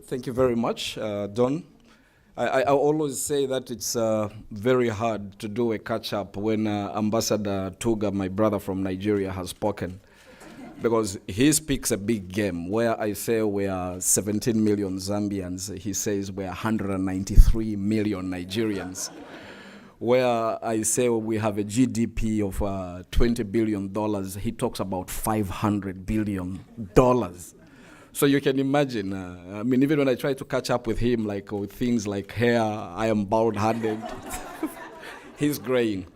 Thank you very much, Don. I always say that it's very hard to do a catch-up when Ambassador Tuga, my brother from Nigeria, has spoken. Because he speaks a big game. Where I say we are 17 million Zambians, he says we are 193 million Nigerians. Where I say we have a GDP of $20 billion, he talks about $500 billion. So you can imagine, I mean, even when I try to catch up with him, like with things like hair, I am bald-headed, he's graying.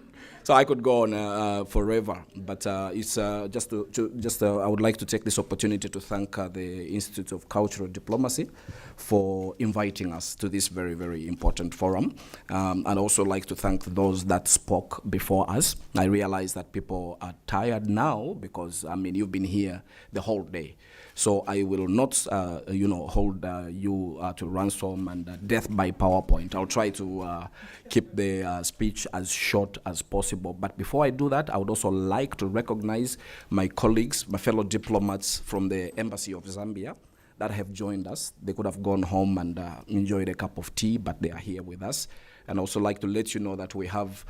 So I could go on forever, but it's I would like to take this opportunity to thank the Institute of Cultural Diplomacy for inviting us to this very, very important forum. I'd also like to thank those that spoke before us. I realize that people are tired now because, I mean, you've been here the whole day. So I will not, hold you to ransom and death by PowerPoint. I'll try to keep the speech as short as possible. But before I do that, I would also like to recognize my colleagues, my fellow diplomats from the Embassy of Zambia that have joined us. They could have gone home and enjoyed a cup of tea, but they are here with us. And also like to let you know that we have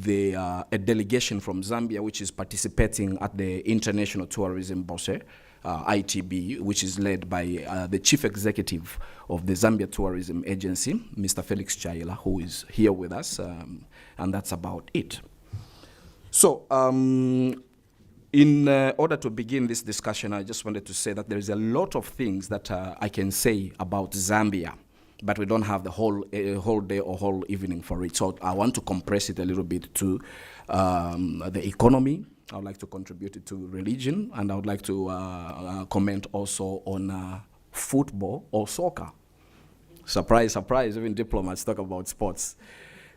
a delegation from Zambia which is participating at the International Tourism Bosse, ITB, which is led by the chief executive of the Zambia Tourism Agency, Mr. Felix Chaila, who is here with us, and that's about it. So, in order to begin this discussion, I just wanted to say that there is a lot of things that I can say about Zambia, but we don't have the whole day or whole evening for it. So I want to compress it a little bit to the economy. I would like to contribute it to religion, and I would like to comment also on football or soccer. Surprise, surprise, even diplomats talk about sports.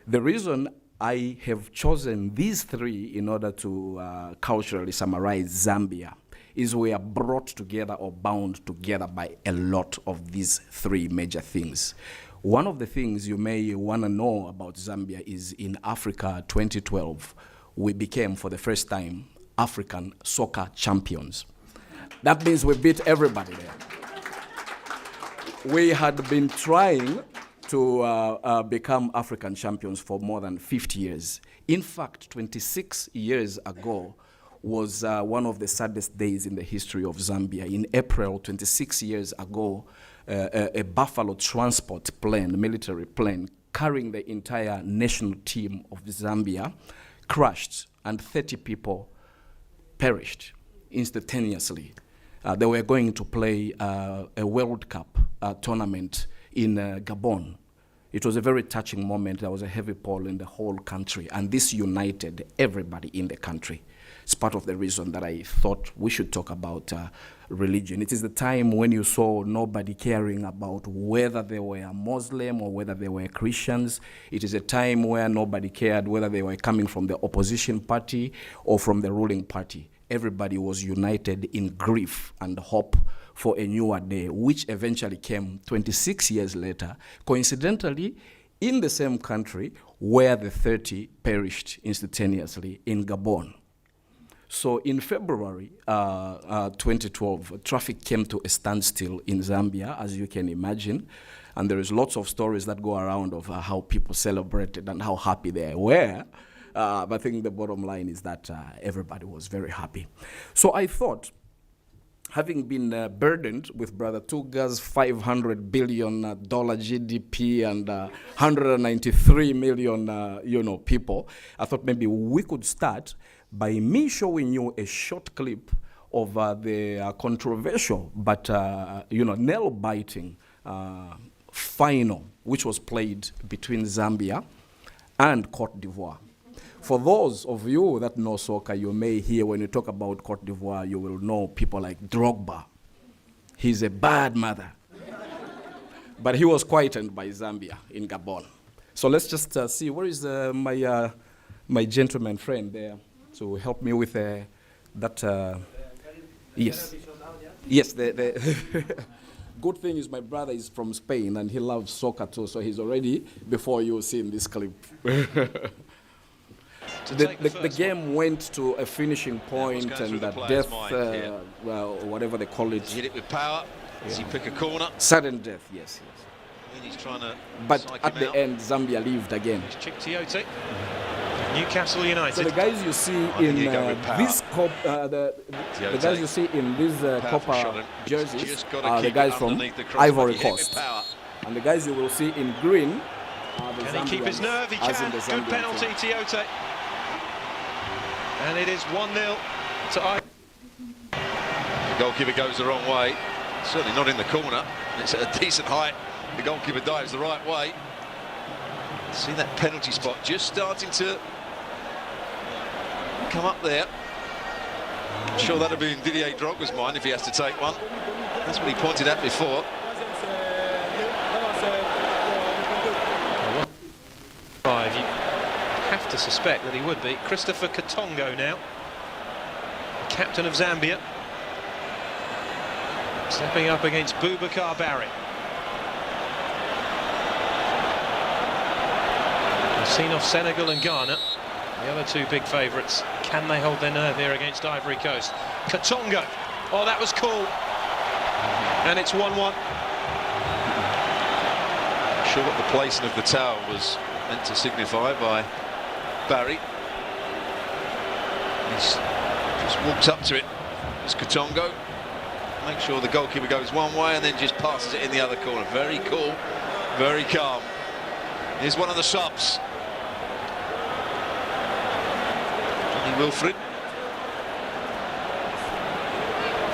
The reason I have chosen these three in order to culturally summarize Zambia is we are brought together or bound together by a lot of these three major things. One of the things you may want to know about Zambia is in Africa 2012, we became, for the first time, African soccer champions. That means we beat everybody there. We had been trying to become African champions for more than 50 years. In fact, 26 years ago was one of the saddest days in the history of Zambia. In April, 26 years ago, a Buffalo transport plane, military plane, carrying the entire national team of Zambia, crashed, and 30 people perished instantaneously. They were going to play a World Cup tournament in Gabon. It was a very touching moment. There was a heavy poll in the whole country, and this united everybody in the country. It's part of the reason that I thought we should talk about religion. It is the time when you saw nobody caring about whether they were Muslim or whether they were Christians. It is a time where nobody cared whether they were coming from the opposition party or from the ruling party. Everybody was united in grief and hope for a newer day, which eventually came 26 years later, coincidentally, in the same country where the 30 perished instantaneously in Gabon. So in February 2012, traffic came to a standstill in Zambia, as you can imagine. And there is lots of stories that go around of how people celebrated and how happy they were. But I think the bottom line is that everybody was very happy. So I thought, having been burdened with Brother Tuga's $500 billion GDP and 193 million people, I thought maybe we could start by me showing you a short clip of the controversial but nail-biting final, which was played between Zambia and Cote d'Ivoire. For those of you that know soccer, you may hear when you talk about Cote d'Ivoire, you will know people like Drogba. He's a bad mother. But he was quietened by Zambia in Gabon. So let's just see, where is my gentleman friend there to help me with that? Yes. Yes, the good thing is my brother is from Spain and he loves soccer too, so he's already before you see in this clip. The game went to a finishing point and death, whatever they call it. Hit it with power. Does he pick a corner? Sudden death, yes. And he's trying to. But at the end, Zambia lived again. It's Chick Tiote, Newcastle United. So the guys you see in this the guys you see in these copper jerseys are the guys from Ivory Coast, and the guys you will see in green are the Can he keep his nerve? He can. Good penalty, Tiote. And it is 1-0 to Ivory. The goalkeeper goes the wrong way. Certainly not in the corner. It's at a decent height. The goalkeeper dives the right way. See that penalty spot just starting to come up there. I'm sure that'll be in Didier Drogba's mind if he has to take one. That's what he pointed at before. You have to suspect that he would be. Christopher Katongo now, captain of Zambia, stepping up against Boubacar Barry. We've seen off Senegal and Ghana, the other two big favourites. Can they hold their nerve here against Ivory Coast? Katongo, oh, that was cool. And it's 1-1. Not sure what the placing of the towel was meant to signify by Barry. He's just walked up to it. It's Katongo. Make sure the goalkeeper goes one way and then just passes it in the other corner. Very cool, very calm. Here's one of the subs. Johnny Wilfred.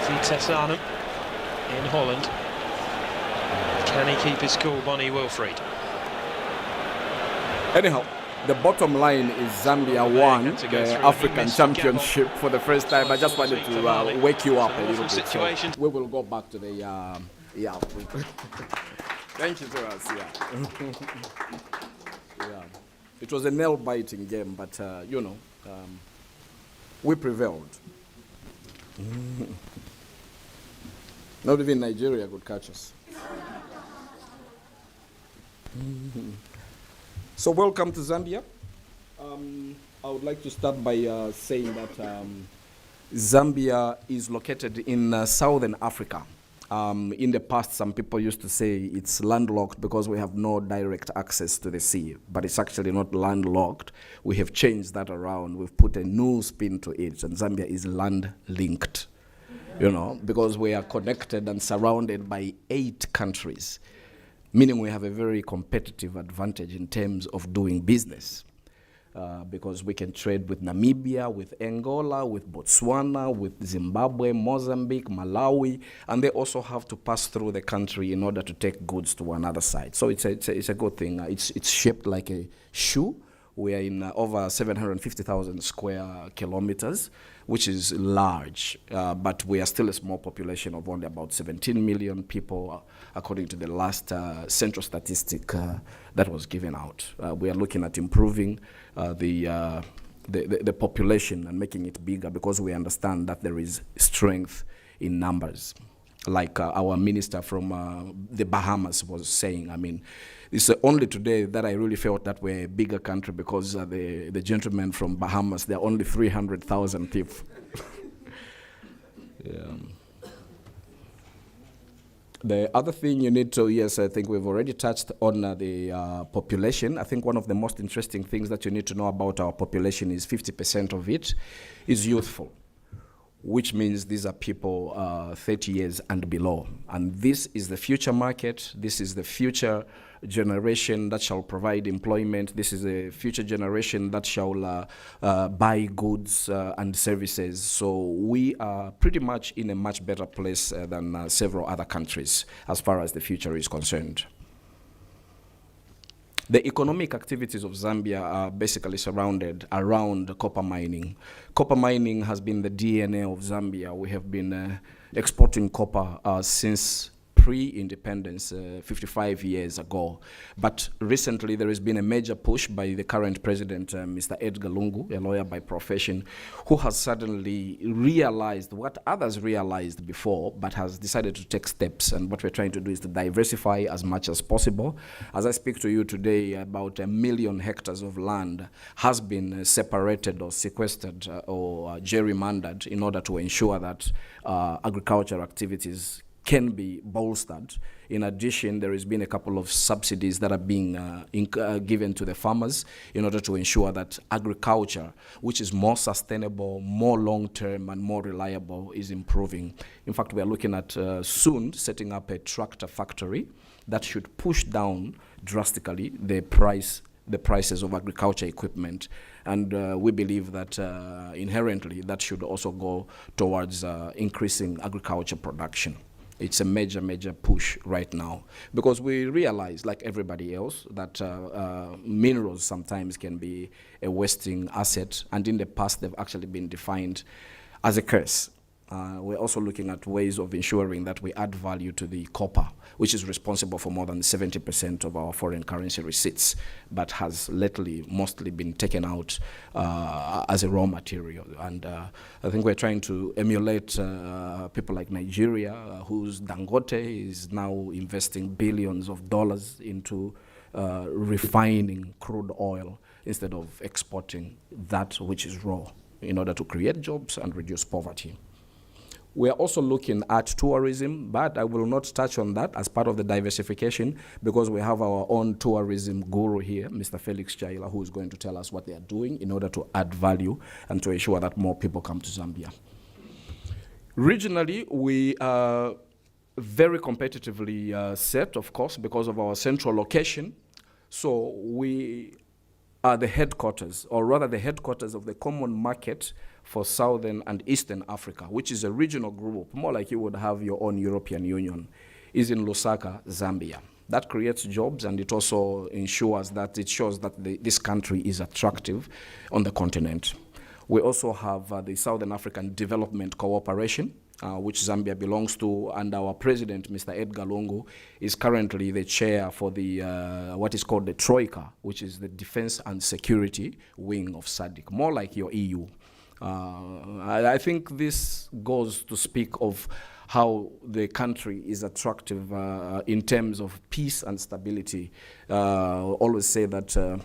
Vitesse Arnhem in Holland. Can he keep his cool, Bonnie Wilfried? Anyhow, the bottom line is Zambia won the African Championship for the first time. I just wanted to wake you up a little bit. So we will go back to the Thank you to us. Yeah. It was a nail-biting game, but we prevailed. Not even Nigeria could catch us. So welcome to Zambia. I would like to start by saying that Zambia is located in southern Africa. In the past, some people used to say it's landlocked because we have no direct access to the sea, but it's actually not landlocked. We have changed that around. We've put a new spin to it, and Zambia is land-linked, because we are connected and surrounded by 8 countries, meaning we have a very competitive advantage in terms of doing business. Because we can trade with Namibia, with Angola, with Botswana, with Zimbabwe, Mozambique, Malawi, and they also have to pass through the country in order to take goods to another side. So it's a good thing. It's shaped like a shoe. We are in over 750,000 square kilometers, which is large, but we are still a small population of only about 17 million people, according to the last central statistic that was given out. We are looking at improving the population and making it bigger because we understand that there is strength in numbers. Like our minister from the Bahamas was saying, it's only today that I really felt that we're a bigger country because the gentleman from Bahamas, there are only 300,000 people. Yeah. The other thing you need to, yes, I think we've already touched on the population. I think one of the most interesting things that you need to know about our population is 50% of it is youthful, which means these are people 30 years and below. And this is the future market. This is the future generation that shall provide employment. This is a future generation that shall buy goods and services. So we are pretty much in a much better place than several other countries as far as the future is concerned. The economic activities of Zambia are basically surrounded around copper mining. Copper mining has been the DNA of Zambia. We have been exporting copper since pre-independence 55 years ago. But recently there has been a major push by the current president, Mr. Edgar Lungu, a lawyer by profession, who has suddenly realized what others realized before, but has decided to take steps. And what we're trying to do is to diversify as much as possible. As I speak to you today, about 1 million hectares of land has been separated or sequestered or gerrymandered in order to ensure that agricultural activities can be bolstered. In addition, there has been a couple of subsidies that are being given to the farmers in order to ensure that agriculture, which is more sustainable, more long-term, and more reliable, is improving. In fact, we are looking at soon setting up a tractor factory that should push down drastically the prices of agriculture equipment. And we believe that inherently that should also go towards increasing agriculture production. It's a major, major push right now because we realize, like everybody else, that minerals sometimes can be a wasting asset, and in the past they've actually been defined as a curse. We're also looking at ways of ensuring that we add value to the copper, which is responsible for more than 70% of our foreign currency receipts, but has lately mostly been taken out as a raw material. And I think we're trying to emulate people like Nigeria, whose Dangote is now investing billions of dollars into refining crude oil instead of exporting that which is raw in order to create jobs and reduce poverty. We are also looking at tourism, but I will not touch on that as part of the diversification because we have our own tourism guru here, Mr. Felix Chaila, who is going to tell us what they are doing in order to add value and to ensure that more people come to Zambia. Regionally, we are very competitively set, of course, because of our central location. So we are the headquarters, or rather the headquarters of the Common Market for Southern and Eastern Africa, which is a regional group, more like you would have your own European Union, is in Lusaka, Zambia. That creates jobs, and it also ensures that it shows that this country is attractive on the continent. We also have the Southern African Development Cooperation, which Zambia belongs to, and our president, Mr. Edgar Lungu, is currently the chair for the what is called the Troika, which is the Defense and Security wing of SADC, more like your EU. I think this goes to speak of how the country is attractive in terms of peace and stability. Always say that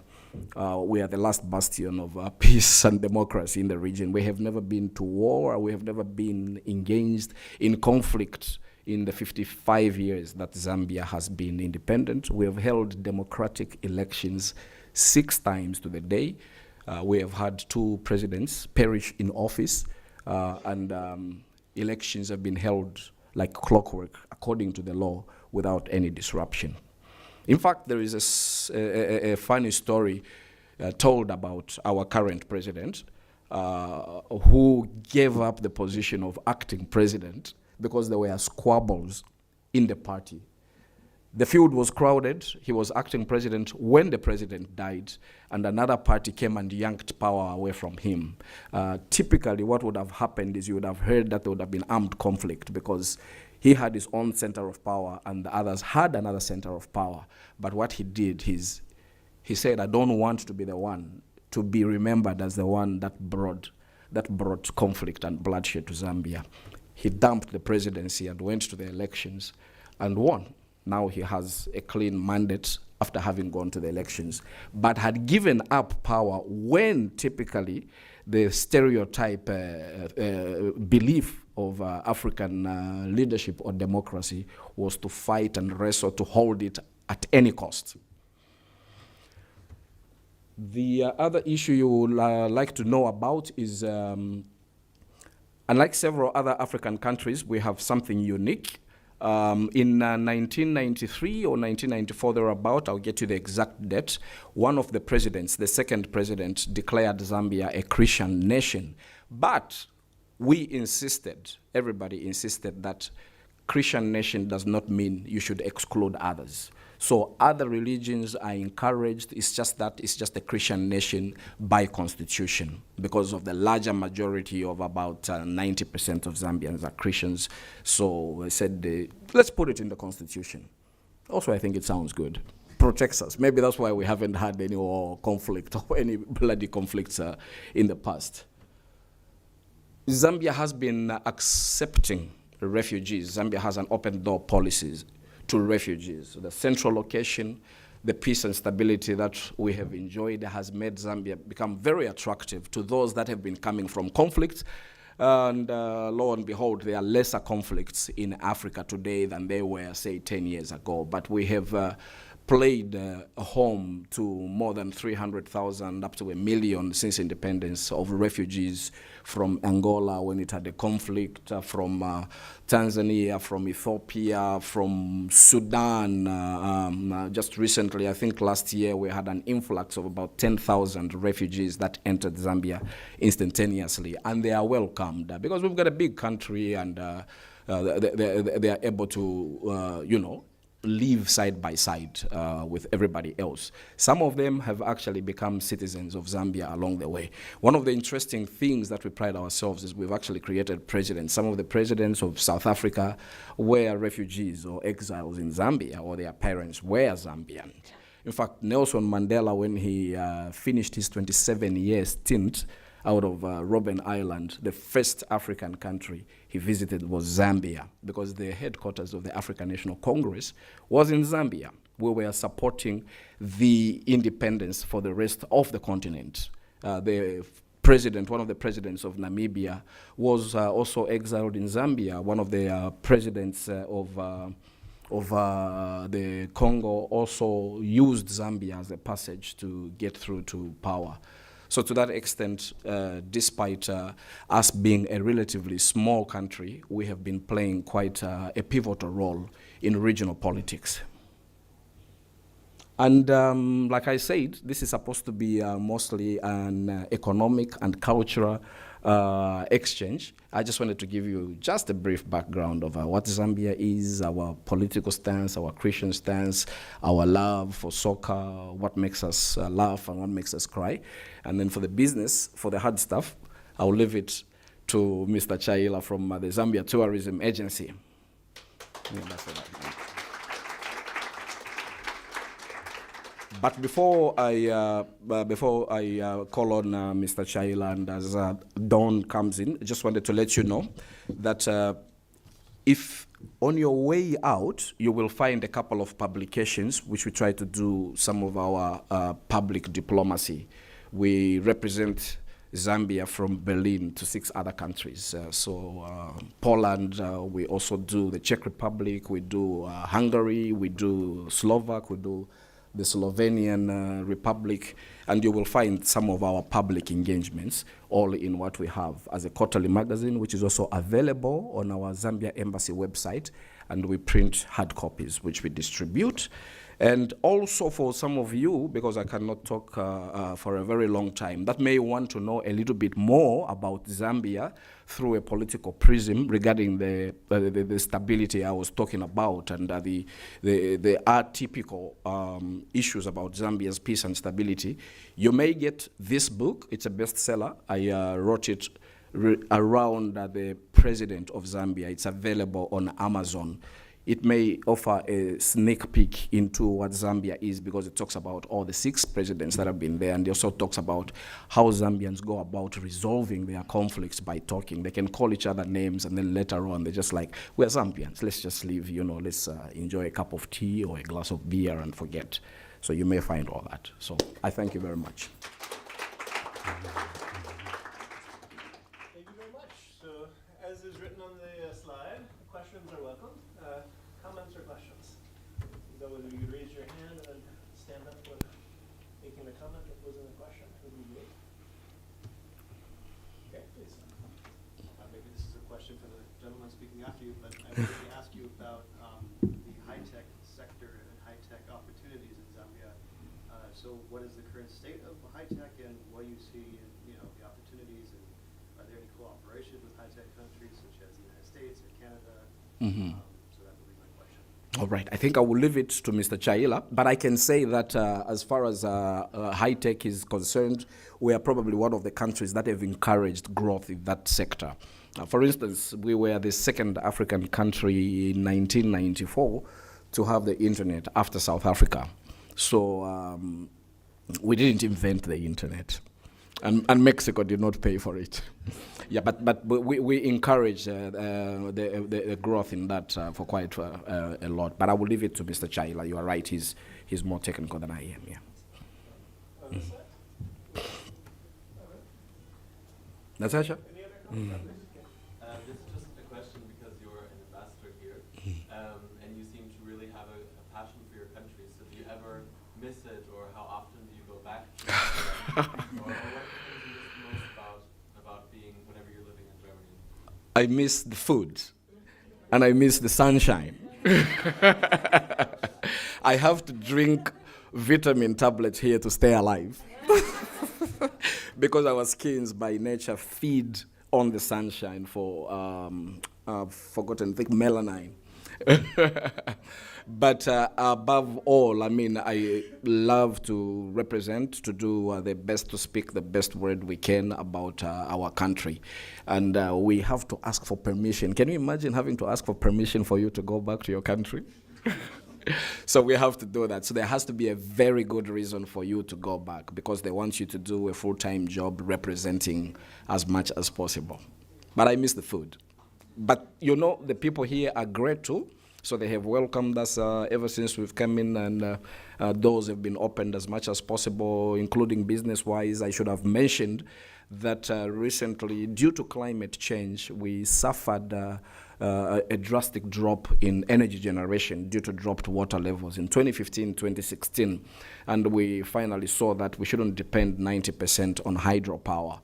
we are the last bastion of peace and democracy in the region. We have never been to war. We have never been engaged in conflict in the 55 years that Zambia has been independent. We have held democratic elections 6 times to the day. We have had 2 presidents perish in office, and elections have been held like clockwork according to the law without any disruption. In fact, there is a funny story told about our current president who gave up the position of acting president because there were squabbles in the party. The field was crowded. He was acting president when the president died, and another party came and yanked power away from him. Typically, what would have happened is you would have heard that there would have been armed conflict because he had his own center of power and the others had another center of power. But what he did is he said, I don't want to be the one to be remembered as the one that brought conflict and bloodshed to Zambia. He dumped the presidency and went to the elections and won. Now he has a clean mandate after having gone to the elections, but had given up power when typically the stereotype belief of African leadership or democracy was to fight and wrestle to hold it at any cost. The other issue you would like to know about is, unlike several other African countries, we have something unique. In 1993 or 1994, thereabout, I'll get you the exact date, one of the presidents, the second president, declared Zambia a Christian nation. But we insisted, everybody insisted, that Christian nation does not mean you should exclude others. So other religions are encouraged. It's just that it's just a Christian nation by constitution because of the larger majority of about 90% of Zambians are Christians. So I said, let's put it in the constitution. Also, I think it sounds good. Protects us. Maybe that's why we haven't had any war conflict or any bloody conflicts in the past. Zambia has been accepting refugees. Zambia has an open door policy to refugees. The central location, the peace and stability that we have enjoyed has made Zambia become very attractive to those that have been coming from conflict And lo and behold, there are lesser conflicts in Africa today than they were, say, 10 years ago. But we have played home to more than 300,000, up to 1 million since independence of refugees from Angola when it had a conflict, from Tanzania, from Ethiopia, from Sudan. Just recently, I think last year, we had an influx of about 10,000 refugees that entered Zambia instantaneously. And they are welcomed because we've got a big country, and they are able to, live side by side with everybody else. Some of them have actually become citizens of Zambia along the way. One of the interesting things that we pride ourselves is we've actually created presidents. Some of the presidents of South Africa were refugees or exiles in Zambia, or their parents were Zambian. In fact, Nelson Mandela, when he finished his 27-year stint out of Robben Island, the first African country he visited was Zambia, because the headquarters of the African National Congress was in Zambia. We were supporting the independence for the rest of the continent. The president, one of the presidents of Namibia, was also exiled in Zambia. One of the presidents of the Congo also used Zambia as a passage to get through to power. So to that extent, despite us being a relatively small country, we have been playing quite a pivotal role in regional politics. And like I said, this is supposed to be mostly an economic and cultural exchange. I just wanted to give you just a brief background of what Zambia is, our political stance, our Christian stance, our love for soccer, what makes us laugh and what makes us cry. And then for the business, for the hard stuff, I'll leave it to Mr. Chaila from the Zambia Tourism Agency. Yeah, that's it. But before I call on Mr. Chaila, and as Dawn comes in, I just wanted to let you know that if on your way out, you will find a couple of publications which we try to do some of our public diplomacy. We represent Zambia from Berlin to 6 other countries. Poland, we also do the Czech Republic, we do Hungary, we do Slovak, we do the Slovenian Republic, and you will find some of our public engagements all in what we have as a quarterly magazine, which is also available on our Zambia Embassy website, and we print hard copies, which we distribute. And also for some of you, because I cannot talk for a very long time, that may want to know a little bit more about Zambia through a political prism regarding the stability I was talking about, and the atypical issues about Zambia's peace and stability. You may get this book. It's a bestseller. I wrote it around the president of Zambia. It's available on Amazon. It may offer a sneak peek into what Zambia is, because it talks about all the 6 presidents that have been there, and it also talks about how Zambians go about resolving their conflicts by talking. They can call each other names, and then later on they're just like, we're Zambians, let's just leave, let's enjoy a cup of tea or a glass of beer and forget. So you may find all that. So I thank you very much. Thank you very much. So as is written on the slide, questions are welcome. Comments or questions? So whether you raise your hand and stand up when making a comment that wasn't a question, would be great. Okay, please. Maybe this is a question for the gentleman speaking after you, but I wanted to ask you about the high-tech sector and high-tech opportunities in Zambia. So what is the current state of high-tech, and what do you see in the opportunities, and are there any cooperation with high-tech countries such as the United States or Canada? Mm-hmm. All right, I think I will leave it to Mr. Chaila, but I can say that as far as high-tech is concerned, we are probably one of the countries that have encouraged growth in that sector. For instance, we were the 2nd African country in 1994 to have the internet after South Africa. So we didn't invent the internet. And Mexico did not pay for it. Yeah, but we encourage the growth in that for quite a lot. But I will leave it to Mr. Chaila. You are right. He's more technical than I am. Yeah. On this side? Natasha? Any other comments? miss it, or how often do you go back to it? Or what things you miss most about being whenever you're living in Germany? I miss the food, and I miss the sunshine. I have to drink vitamin tablets here to stay alive. Because our skins by nature feed on the sunshine for, I've forgotten, I think melanine. But above all, I mean, I love to represent, to do the best, to speak the best word we can about our country. And we have to ask for permission. Can you imagine having to ask for permission for you to go back to your country? So we have to do that. So there has to be a very good reason for you to go back, because they want you to do a full-time job representing as much as possible. But I miss the food. But you know, the people here are great too. So they have welcomed us ever since we've come in, and doors have been opened as much as possible, including business-wise. I should have mentioned that recently, due to climate change, we suffered a drastic drop in energy generation due to dropped water levels in 2015, 2016. And we finally saw that we shouldn't depend 90% on hydropower.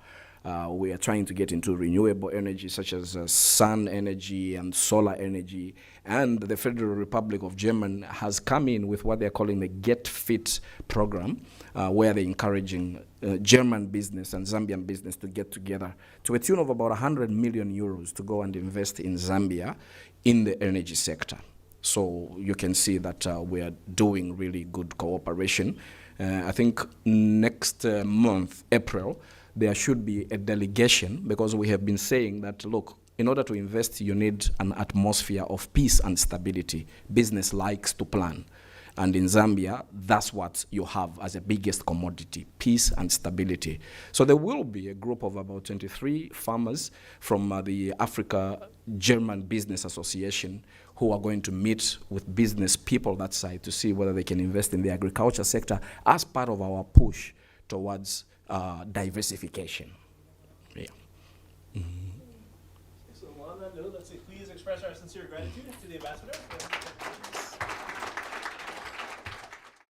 We are trying to get into renewable energy such as sun energy and solar energy. And the Federal Republic of Germany has come in with what they're calling the Get Fit program, where they're encouraging German business and Zambian business to get together to a tune of about 100 million euros to go and invest in Zambia in the energy sector. So you can see that we are doing really good cooperation. I think next month, April, there should be a delegation, because we have been saying that, look, in order to invest, you need an atmosphere of peace and stability. Business likes to plan. And in Zambia, that's what you have as a biggest commodity, peace and stability. So there will be a group of about 23 farmers from the Africa German Business Association who are going to meet with business people that side to see whether they can invest in the agriculture sector as part of our push towards diversification. Yeah. So on that note, let's please express our sincere gratitude to the ambassador.